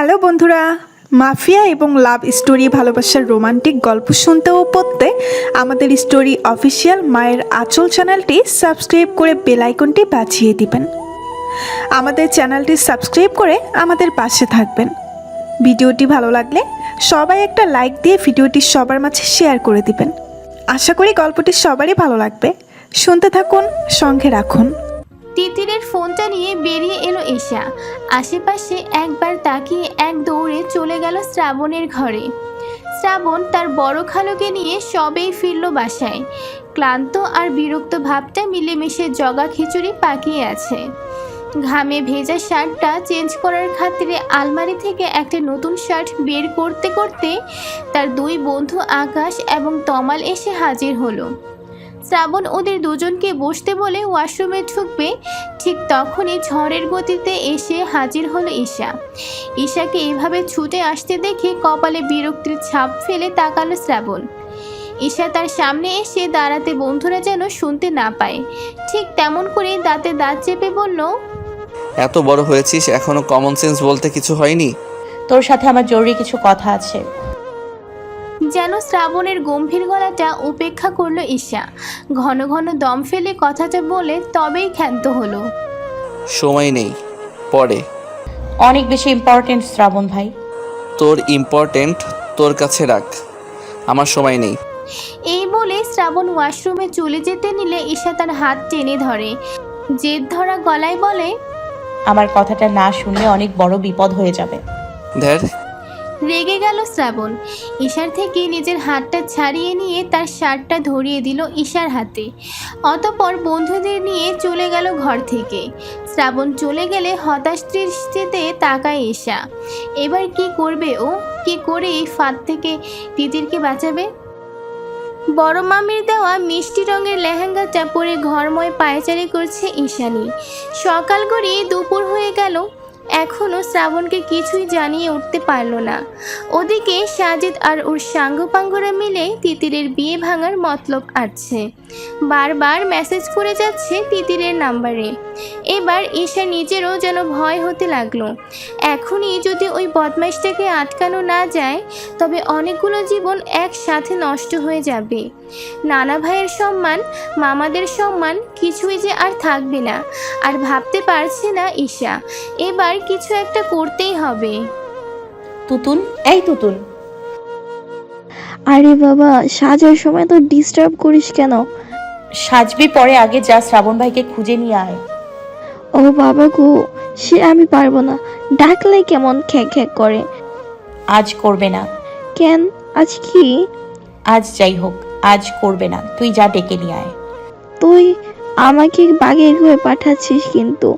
Hello বন্ধুরা, mafia এবং love story ভালোবাসার রোমান্টিক গল্প শুনতে ও পড়তে আমাদের স্টোরি অফিসিয়াল মায়ের আঁচল চ্যানেলটি সাবস্ক্রাইব করে বেল আইকনটি বাজিয়ে দিবেন। আমাদের চ্যানেলটি সাবস্ক্রাইব করে আমাদের পাশে থাকবেন। ভিডিওটি ভালো লাগলে সবাই একটা লাইক দিয়ে ভিডিওটি সবার মাঝে শেয়ার করে দিবেন। আশা করি গল্পটি সবারই ভালো লাগবে। শুনতে থাকুন, সঙ্গে রাখুন। তিতিরের ফোনটা নিয়ে বেরিয়ে এলো ঈশা। আশেপাশে একবার তাকিয়ে এক দৌড়ে চলে গেল শ্রাবণের ঘরে। শ্রাবণ তার বড় খালুকে নিয়ে সবেই ফিরল বাসায়। ক্লান্ত আর বিরক্ত ভাবটা মিলেমিশে জগা খিচুড়ি পাকিয়ে আছে। ঘামে ভেজা শার্টটা চেঞ্জ করার খাতিরে আলমারি থেকে একটা নতুন শার্ট বের করতে করতে তার দুই বন্ধু আকাশ এবং তমাল এসে হাজির হলো। শ্রাবণ ওদের দুজনকে বসতে বলে ওয়াশরুমে ঢুকবে, ঠিক তখনই ঝড়ের গতিতে এসে হাজির হলো ঈশা। ঈশাকে এভাবে ছুটে আসতে দেখে কপালে বিরক্তির ছাপ ফেলে তাকালো শ্রাবণ। ঈশা তার সামনে এসে দাঁড়াতে বন্ধুরা যেন শুনতে না পায়, ঠিক তেমন করে দাঁতে দাঁত চেপে বলল, এত বড় হয়েছিস এখনো কমন সেন্স বলতে কিছু হয়নি? তোর সাথে আমার জরুরি কিছু কথা আছে। যেন শ্রাবণের গম্ভীর গলাটা উপেক্ষা করলো ঈশা। ঘন ঘন দম ফেলে কথাটা বলে তবেই ক্ষান্ত হলো। সময় নেই, পরে। অনেক বেশি ইম্পর্টেন্ট শ্রাবণ ভাই। তোর ইম্পর্টেন্ট তোর কাছে রাখ, আমার সময় নেই। এই বলে শ্রাবণ ওয়াশরুমে চলে যেতে নিলে ঈশা তার হাত টেনে ধরে। জেদ ধরা গলায় বলে, আমার কথাটা না শুনলে অনেক বড় বিপদ হয়ে যাবে। ধ্যার। রেগে গেল শ্রাবণ। ঈশার থেকে নিজের হাতটা ছাড়িয়ে নিয়ে তার শার্টটা ধরিয়ে দিল ঈশার হাতে। অতঃপর বন্ধুদের নিয়ে চলে গেল ঘর থেকে। শ্রাবণ চলে গেলে হতাশ দৃষ্টিতে তাকায় ঈশা। এবার কি করবে ও? কি করে এই ফাঁদ থেকে তিতিরকে বাঁচাবে? বড় মামির দেওয়া মিষ্টি রঙের লেহেঙ্গাটা পরে ঘরময় পায়চারি করছে ঈশানী। সকাল গড়িয়ে দুপুর হয়ে গেল, এখনও শ্রাবণকে কিছুই জানিয়ে উঠতে পারল না। ওদিকে সাজিদ আর ওর সাঙ্গপাঙ্গরা মিলে তিতিরের বিয়ে ভাঙার মতলব আটছে। বারবার মেসেজ করে যাচ্ছে তিতিরের নাম্বারে। এবার ঈশা নিজেরও যেন ভয় হতে লাগলো। এখনই যদি ওই বদমাইশটাকে আটকানো না যায়, তবে অনেকগুলো জীবন একসাথে নষ্ট হয়ে যাবে। নানা ভাইয়ের সম্মান, মামাদের সম্মান কিছুই যে আর থাকবে না। আর ভাবতে পারছে না ঈশা, এবার কিছু একটা করতেই হবে। তুতুন, এই তুতুন। আরে বাবা, সাজার সময় তো ডিস্টার্ব করিস কেন? সাজবি পরে, আগে যা শ্রাবণ ভাইকে খুঁজে নিয়ে আয়। ও বাবা গো, সে আমি পারবো না। ডাকলে কেমন খ্যাক খ্যাক করে। আজ করবে না। কেন, আজ কি? আজ যাই হোক, আজ করবে না। তুই যা ডেকে নিয়ে আয়। তুই আমাকে বাগের হয়ে পাঠাচ্ছিস কিন্তু।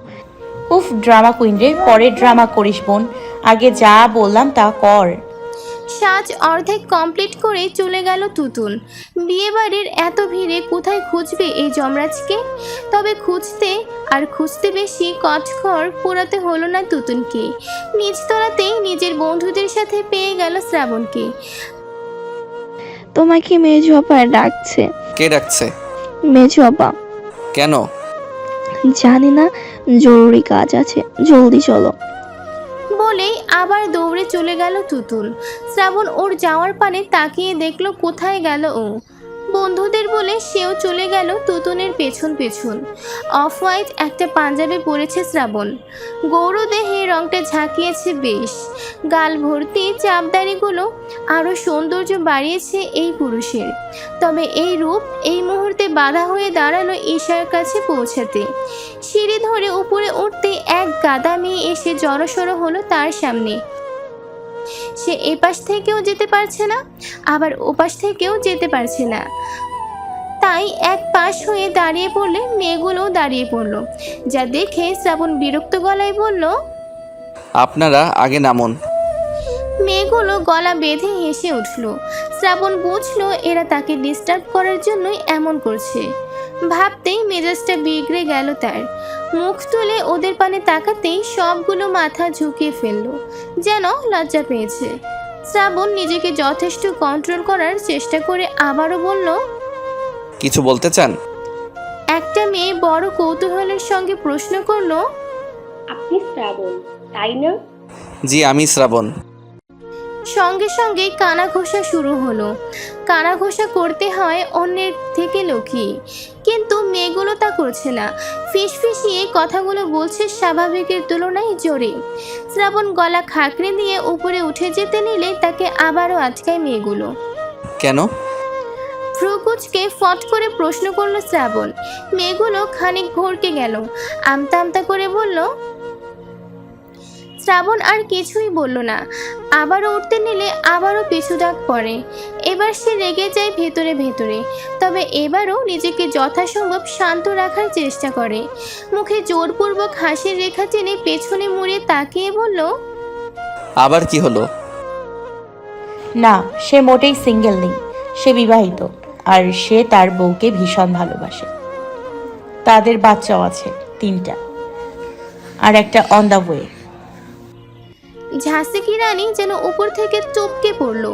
উফ, ড্রামা কুইন রে, পরে ড্রামা করিস বোন। আগে যা বললাম তা কর। সাজ অর্ধেক কমপ্লিট করে চলে গেল তুতুন। বিয়েবাড়ির এত ভিড়ে কোথায় খুঁজবে এই যমরাজকে? তবে খুঁজতে আর খুঁজতে বেশি কঠখড় পোড়াতে হলো না তুতুনকে। নিচতলাতেই নিজের বন্ধুদের সাথে পেয়ে গেল শ্রাবণকে। তোমাকে মেজো আপা ডাকছে। কে ডাকছে? মেজো আপা। কেন? জানি না, জরুরি কাজ আছে, জলদি চলো। বলেই আবার দৌড়ে চলে গেল তুতুন। শ্রাবণ ওর যাওয়ার পানে তাকিয়ে দেখলো কোথায় গেল ও। বন্ধুদের বলে সেও চলে গেল তুতুনের পেছন পেছন। অফ হোয়াইট একটা পাঞ্জাবি পরেছে শ্রাবণ। গৌরদেহে রংটা ঝাঁকিয়েছে বেশ। গাল ভর্তি চাপদাড়িগুলো আরও সৌন্দর্য বাড়িয়েছে এই পুরুষের। তবে এই রূপ এই মুহূর্তে বাধা হয়ে দাঁড়ালো ঈশার কাছে পৌঁছাতে। সিঁড়ি ধরে উপরে উঠতে এক গাদা মেয়ে এসে জড়সড় হলো তার সামনে। সে এপাশ থেকেও যেতে পারছে না, আবার ওপাশ থেকেও যেতে পারছে না। তাই এক পাশ হয়ে দাঁড়িয়ে পড়লে মেয়েগুলোও দাঁড়িয়ে পড়লো। যা দেখে শ্রাবণ বিরক্ত গলায় বলল, আপনারা আগে নামুন। মেয়েগুলো গলা বেঁধে হেসে উঠল। শ্রাবণ বুঝলো এরা তাকে ডিস্টার্ব করার জন্যই এমন করছে। ভাবতেই মেজাজটা বিগড়ে গেল তার। মুখ তুলে ওদের পানে তাকাতেই সবগুলো মাথা ঝুঁকিয়ে ফেলল, যেন লজ্জা পেয়েছে। শ্রাবণ নিজেকে যথেষ্ট কন্ট্রোল করার চেষ্টা করে আবারও বলল, কিছু বলতে চান? একটা মেয়ে বড় কৌতূহলের সঙ্গে প্রশ্ন করলো, আপনি শ্রাবণ, তাই না? জি আমি শ্রাবণ। সঙ্গে সঙ্গেই কানাঘোষা শুরু হলো। কানাঘোষা করতে হয় অন্যের থেকে লুকিয়ে, কিন্তু মেয়েগুলো তা করছে না। ফিসফিসিয়ে কথাগুলো বলছে স্বাভাবিকের তুলনায় জোরে। শ্রাবণ গলা খাঁকড়ে দিয়ে উপরে উঠে যেতে নিলে তাকে আবারও আটকায় মেয়েগুলো। কেন? ভ্রুকুচকে ফট করে প্রশ্ন করলো শ্রাবণ। মেয়েগুলো খানিক ভরকে গেল, আমতা আমতা করে বলল। শ্রাবণ আর কিছুই বলল না। আবারও উঠতে নিলে আবারও পিছু ডাক পড়ে। এবার সে রেগে যায় ভেতরে ভেতরে, তবে এবারও নিজেকে যথাসম্ভব শান্ত রাখার চেষ্টা করে। মুখে জোরপূর্বক হাসির রেখা টেনে পেছনে মুড়ে তাকিয়ে বলল, আবার কি হলো? না, সে মোটেই সিঙ্গেল নেই, সে বিবাহিত। আর সে তার বউকে ভীষণ ভালোবাসে। তাদের বাচ্চাও আছে 3টা, আর একটা অন দ্য ওয়ে। ঝাঁসি রানী যেন উপর থেকে চমকে পড়ল।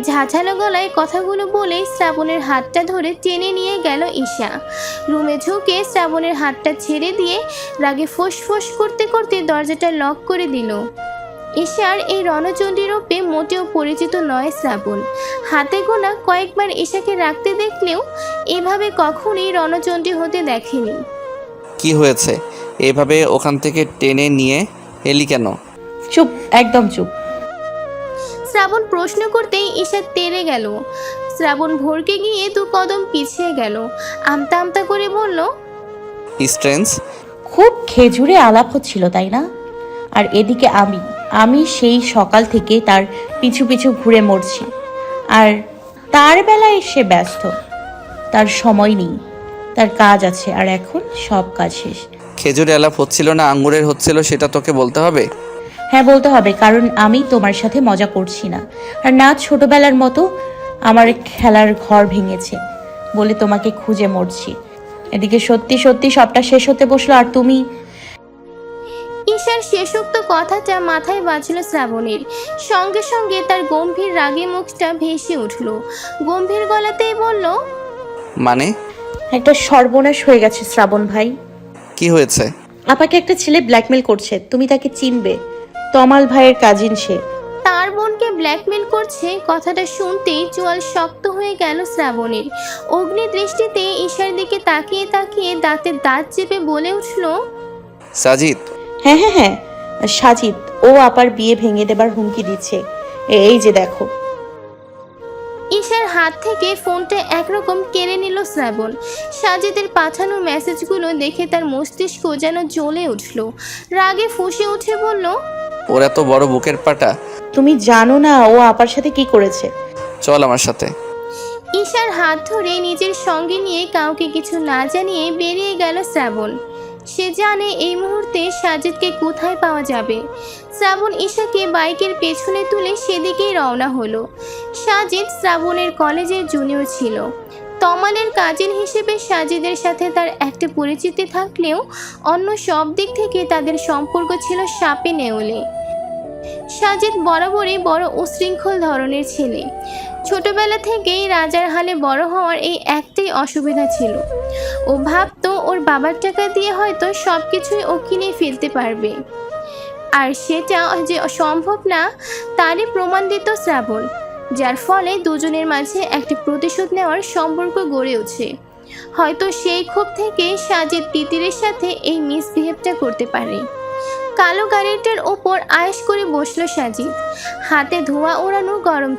ঝাঁঝালো গলায় কথাগুলো বলে শ্রাবণের হাতটা ধরে টেনে নিয়ে গেল ঈশা। রুমে ঝুঁকে শ্রাবণের হাতটা ছেড়ে দিয়ে রাগে ফোঁস করতে করতে দরজাটা লক করে দিল। ঈশার এই রণচণ্ডী রূপে মোটেও পরিচিত নয় শ্রাবণ। হাতে গোনা কয়েকবার ঈশাকে রাখতে দেখলেও এভাবে কখনোই রণচণ্ডী হতে দেখেনি। কি হয়েছে? এভাবে ওখান থেকে টেনে নিয়ে এলি কেন? চুপ, একদম চুপ। শ্রাবণ প্রশ্ন করতেই ঈশা তেড়ে গেল। শ্রাবণ ভরকে গিয়ে 2 কদম পিছিয়ে গেল। আমতা আমতা করে বলল, স্ট্রেঞ্জ। খুব খেজুরে আলাপ হচ্ছিল তাই না? আর এদিকে আমি সেই সকাল থেকে তার পিছু পিছু ঘুরে মরছি, আর তার বেলায় সে ব্যস্ত। তার সময় নেই, তার কাজ আছে, আর এখন সব কাজ শেষ। খেজুরে আলাপ হচ্ছিল না আঙ্গুরের হচ্ছিল, সেটা তোকে বলতে হবে? হ্যাঁ, বলতে হবে, কারণ আমি তোমার সাথে মজা করছি না, আর না ছোটবেলার মতো আমার খেলার ঘর ভেঙেছে বলে তোমাকে খুঁজে মরছি। এদিকে সত্যি সত্যি সবটা শেষ হতে বসলো, আর তুমি। ঈশার শেষোক্ত কথাটা মাথায় বাজল শ্রাবণের। সঙ্গে সঙ্গে তার গম্ভীর রাগে মুখটা ভেসে উঠল। গম্ভীর গলাতেই বলল, মানে? একটা সর্বনাশ হয়ে গেছে শ্রাবণ ভাই। কি হয়েছে? আপাকে একটা ছেলে ব্ল্যাকমেল করছে, তুমি তাকে চিনবে। তমাল ভাইয়ের কাজিন সে। তার বোনকে ব্ল্যাকমেল করছে? কথাটা শুনতেই চোয়াল শক্ত হয়ে গেল শ্রাবণের। অগ্নি দৃষ্টিতে ঈশার দিকে তাকিয়ে তাকিয়ে দাঁতে দাঁত চেপে বলে উঠল, সাজিদ। হ্যাঁ, সাজিদ। ও আপার বিয়ে ভেঙে দেবার হুমকি দিচ্ছে। এই যে দেখো। ঈশার হাত থেকে ফোনটা একরকম কেড়ে নিল শ্রাবণ। সাজিদের পাঠানো মেসেজগুলো দেখে তার মস্তিষ্ক যেন জ্বলে উঠল। রাগে ফুঁসে উঠে বলল, ওর এত বড় বুকের পাটা! তুমি জানো না ও আপার সাথে কি করেছে? চল আমার সাথে। ঈশার হাত ধরে নিজের সঙ্গে নিয়ে কাউকে কিছু না জানিয়ে বেরিয়ে গেল শ্রাবণ। সে জানে এই মুহূর্তে সাজিদকে কোথায় পাওয়া যাবে। শ্রাবণ ঈশাকে বাইকের পেছনে তুলে সেদিকেই রওনা হলো। সাজিদ শ্রাবণের কলেজের জুনিয়র ছিল। তমালের কাজিন হিসেবে সাজিদের সাথে তার একটা পরিচিতি থাকলেও অন্য সব দিক থেকে তাদের সম্পর্ক ছিল সাপে নেউলে। সাজিদ বরাবরই বড় উশৃঙ্খল ধরনের ছেলে। ছোটবেলা থেকেই রাজার হালে বড় হওয়ার এই একটাই অসুবিধা ছিল, ও ভাবতো ওর বাবার টাকা দিয়ে হয়তো সব কিছুই ও কিনে ফেলতে পারবে। আর সেটা যে সম্ভব না তারই প্রমাণ দিত শ্রাবণ, যার ফলে দুজনের মাঝে একটি প্রতিশোধ নেওয়ার সম্পর্ক গড়ে ওঠে। হয়তো সেই ক্ষোভ থেকে সাজিদ তিতিরের সাথে এই মিসবিহেভটা করতে পারে। কালো গাড়িটার ওপর আয়েশ করে বসলো সাজিদ। হাতে ধোঁয়া ওড়ানো গরম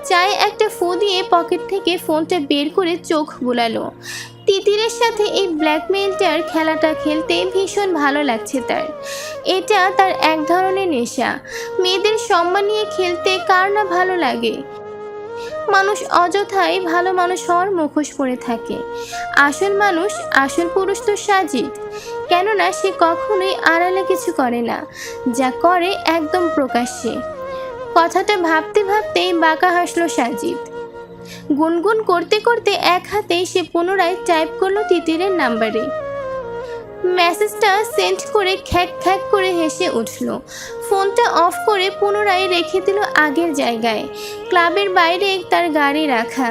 চায়ে একটা ফু দিয়ে পকেট থেকে ফোনটা বের করে চোখ বুলালো। তিতিরের সাথে এই ব্ল্যাকমেইলটার খেলাটা খেলতে ভীষণ ভালো লাগছে তার। এটা তার এক ধরনের নেশা। মেয়েদের সম্মান নিয়ে খেলতে কার না ভালো লাগে। মানুষ অযথাই ভালো মানুষ হওয়ার মুখোশ পরে থাকে। আসল মানুষ, আসল পুরুষ তো সাজিদ। কেননা সে কখনোই আড়ালে কিছু করে না, যা করে একদম প্রকাশ্যে। কথাটা ভাবতে ভাবতেই বাঁকা হাসলো সাজিদ। গুনগুন করতে করতে এক হাতেই সে পুনরায় টাইপ করলো তিতিরের নাম্বারে। মেসেজটা সেন্ড করে খ্যাক খ্যাক করে হেসে উঠল। ফোনটা অফ করে পুনরায় রেখে দিল আগের জায়গায়। ক্লাবের বাইরে তার গাড়ি রাখা,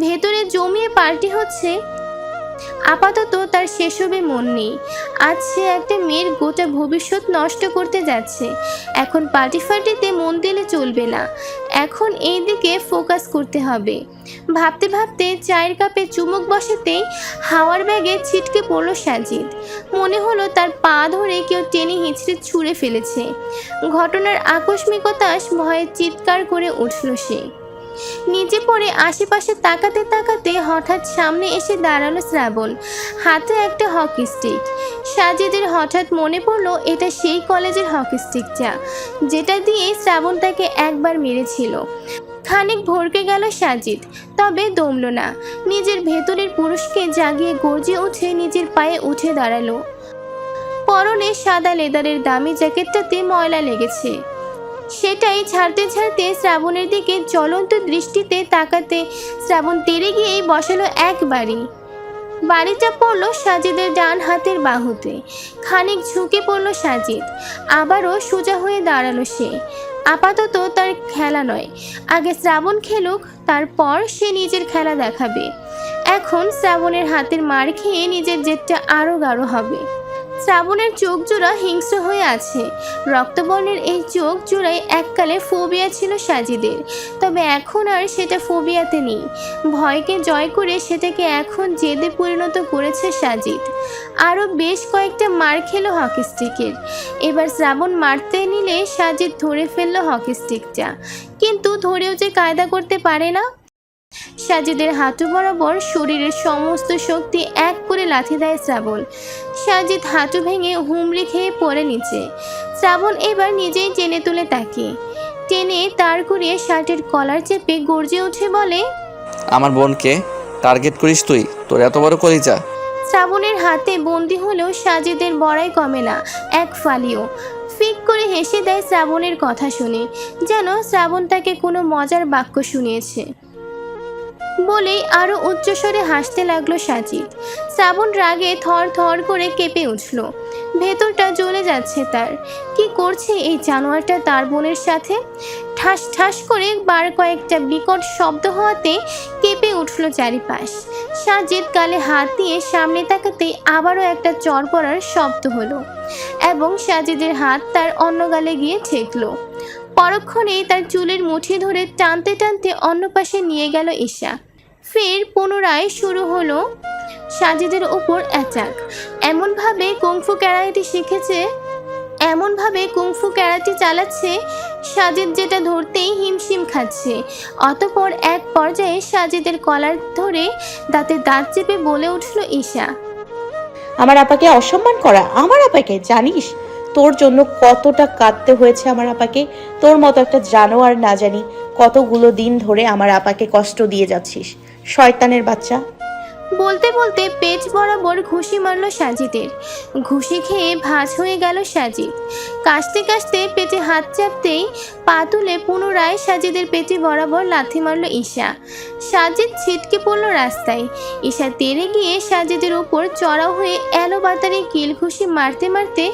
ভেতরে জমিয়ে পার্টি হচ্ছে। আপাতত তার সেসবে মন নেই। আজ সে একটা মেয়ের গোটা ভবিষ্যৎ নষ্ট করতে যাচ্ছে। এখন পার্টিতে মন দিলে চলবে না, এখন এই দিকে ফোকাস করতে হবে। ভাবতে ভাবতে চায়ের কাপে চুমুক বসাতেই হাওয়ার ব্যাগে ছিটকে পড়ল সাজিদ। মনে হলো তার পা ধরে কেউ টেনে হিঁচড়ে ছুঁড়ে ফেলেছে। ঘটনার আকস্মিকতা ভয়ে চিৎকার করে উঠল সে। নিচে পড়ে আশেপাশে তাকাতে তাকাতে হঠাৎ সামনে এসে দাঁড়ালো শ্রাবণ, হাতে একটা হকি স্টিক। সাজিদের হঠাৎ মনে পড়লো এটা সেই কলেজের হকি স্টিকটা যেটা দিয়ে শ্রাবণ তাকে একবার মেরেছিল। খানিক ভরকে গেল সাজিদ, তবে দমল না। নিজের ভেতরের পুরুষকে জাগিয়ে গর্জে উঠে নিজের পায়ে উঠে দাঁড়ালো। পরনে সাদা লেদারের দামি জ্যাকেটটাতে ময়লা লেগেছে, সেটাই ছাড়তে ছাড়তে শ্রাবণের দিকে জ্বলন্ত দৃষ্টিতে তাকাতে শ্রাবণ তেড়ে গিয়েই বসালো একবারই। বাড়িটা পড়লো সাজিদের ডান হাতের বাহুতে। খানিক ঝুঁকে পড়লো সাজিদ, আবারও সোজা হয়ে দাঁড়ালো সে। আপাতত তার খেলা নয়, আগে শ্রাবণ খেলুক, তারপর সে নিজের খেলা দেখাবে। এখন শ্রাবণের হাতের মার খেয়ে নিজের জেদটা আরও গাঢ় হবে। শ্রাবণের চোখ জোড়া হিংস্র হয়ে আছে। রক্তবর্ণের এই চোখ জোড়ায় এককালে ফোবিয়া ছিল সাজিদের, তবে এখন আর সেটা ফোবিয়াতে নেই। ভয়কে জয় করে সেটাকে এখন জেদে পরিণত করেছে সাজিদ। আরও বেশ কয়েকটা মার খেলো হকি স্টিকের। এবার শ্রাবণ মারতে নিলে সাজিদ ধরে ফেললো হকি স্টিকটা, কিন্তু ধরেও যে কায়দা করতে পারে না। সাজিদের হাঁটু বরাবর শরীরের সমস্ত শক্তি এক করে লাথি দেয় শ্রাবণ। সাজিদ হাঁটু ভেঙে হুমড়ি খেয়ে পড়ে নিচে। শ্রাবণ এবার নিজেই টেনে তুলে তাকে, টেনে তার করিয়ে শার্টের কলার চেপে গর্জে উঠে বলে, আমার বোনকে টার্গেট করিস তুই? তোর এত বড় কলিজা? শ্রাবণের হাতে বন্দি হলেও সাজিদের বড়াই কমে না এক ফালিও। ফিক করে হেসে দেয় শ্রাবণের কথা শুনে, যেন শ্রাবণ তাকে কোনো মজার বাক্য শুনিয়েছে। বলেই আরো উচ্চস্বরে হাসতে লাগলো সাজিদ। শ্রাবণ রাগে থর থর করে কেঁপে উঠল। ভেতরটা জ্বলে যাচ্ছে তার। কি করছে এই জানোয়ারটা তার বোনের সাথে? ঠাস ঠাস করে বার কয়েকটা বিকট শব্দ হওয়াতে কেঁপে উঠল চারিপাশ। সাজিদ গালে হাত দিয়ে সামনে তাকাতেই আবারও একটা চর পড়ার শব্দ হলো এবং সাজিদের হাত তার অন্য গালে গিয়ে ঠেকলো। পরক্ষণেই তার চুলের মুঠি ধরে টানতে টানতে অন্য পাশে নিয়ে গেল ঈশা। ফের পুনরায় শুরু হলো সাজিদের উপর অ্যাটাক। এমনভাবে কুংফু ক্যারাটে চালাচ্ছে সাজিদ, যেটা ধরতেই হিমশিম খাচ্ছে। অতঃপর এক পর্যায়ে সাজিদের কলার ধরে দাঁতে দাঁত চেপে বলে উঠল ঈশা, আমার আপাকে অসম্মান করা? আমার আপাকে জানিস তোর জন্য কতটা কাঁদতে হয়েছে আমার আপাকে? তোর মতো একটা জানোয়ার না জানি কতগুলো দিন ধরে আমার আপাকে কষ্ট দিয়ে যাচ্ছিস, শয়তানের বাচ্চা। বলতে বলতে পেট বরাবর ঘুষি মারল সাজিদের। ঘুষি খেয়ে ভাঁজ হয়ে গেল সাজিদ। কাশতে কাশতে পেটে হাত চাপতেই পা তুলে পুনরায় সাজিদের পেটে বরাবর লাথি মারল ঈশা। সাজিদ ছিটকে পড়ল রাস্তায়। ঈশা তেড়ে গিয়ে সাজিদের উপর চড়াও হয়ে এলো বাতারে কিল ঘুষি মারতে মারতে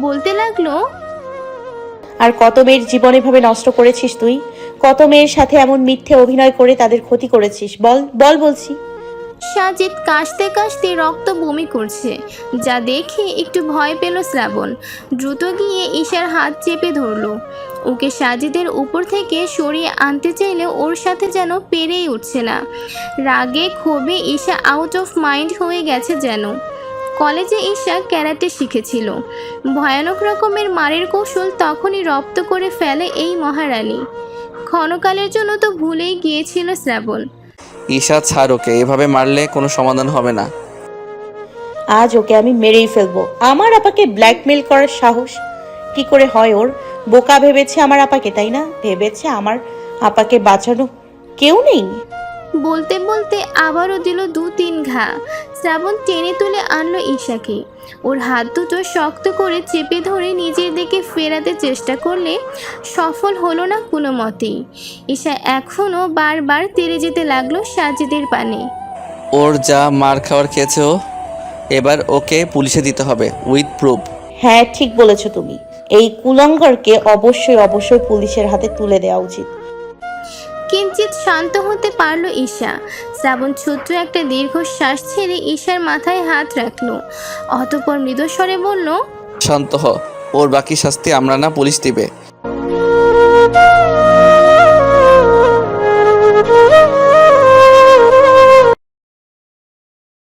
বলতে লাগলো, আর কত মেয়ের জীবন এভাবে নষ্ট করেছিস তুই? কত মেয়ের সাথে এমন মিথ্যে অভিনয় করে তাদের ক্ষতি করেছিস? বল বল বলছি। সাজিদ কাশতে কাশতে রক্ত বমি করছে, যা দেখে একটু ভয় পেল শ্রাবণ। দ্রুত গিয়ে ঈশার হাত চেপে ধরল। ওকে সাজিদের উপর থেকে সরিয়ে আনতে চাইলে ওর সাথে যেন পেরেই উঠছে না। রাগে ক্ষোভে ঈশা আউট অফ মাইন্ড হয়ে গেছে যেন। কলেজে ঈশা ক্যারাটে শিখেছিল। ভয়ানক রকমের মারের কৌশল তখনই রপ্ত করে ফেলে এই মহারানী। ক্ষণকালের জন্য তো ভুলেই গিয়েছিল শ্রাবণ। ঈশা ছাড় ওকে, এভাবে মারলে কোনো সমাধান হবে না। আজ ওকে আমি মেরেই ফেলবো। আমার আপাকে ব্ল্যাকমেল করার সাহস কি করে হয় ওর? বোকা ভেবেছে আমার আপাকে, তাই না? ভেবেছে আমার আপাকে বাঁচানো কেউ নেই। বলতে বলতে আবারও দিল 2-3 ঘা। শ্রাবণ টেনে তুলে আনলো ঈশাকে। ওর হাত দুটো শক্ত করে চেপে ধরে নিজের দিকে ফেরাতে চেষ্টা করলে সফল হলো না কোনো মতেই। ঈশা এখনও বারবার তেড়ে যেতে লাগলো সাজিদের পানে। ওর যা মার খাওয়ার খেয়েছে ও, এবার ওকে পুলিশে দিতে হবে উইথ প্রুফ। হ্যাঁ, ঠিক বলেছো তুমি। এই কুলাঙ্গারকে অবশ্যই অবশ্যই পুলিশের হাতে তুলে দেওয়া উচিত। কিঞ্চিত শান্ত হতে পারল ঈশা। শ্রাবণ ছোট্ট একটা দীর্ঘশ্বাস ছেড়ে ঈশার মাথায় হাত রাখলো, অতঃপর মৃদুস্বরে বলল, শান্ত হ, ওর বাকি শাস্তি আমরা না পুলিশ দিবে।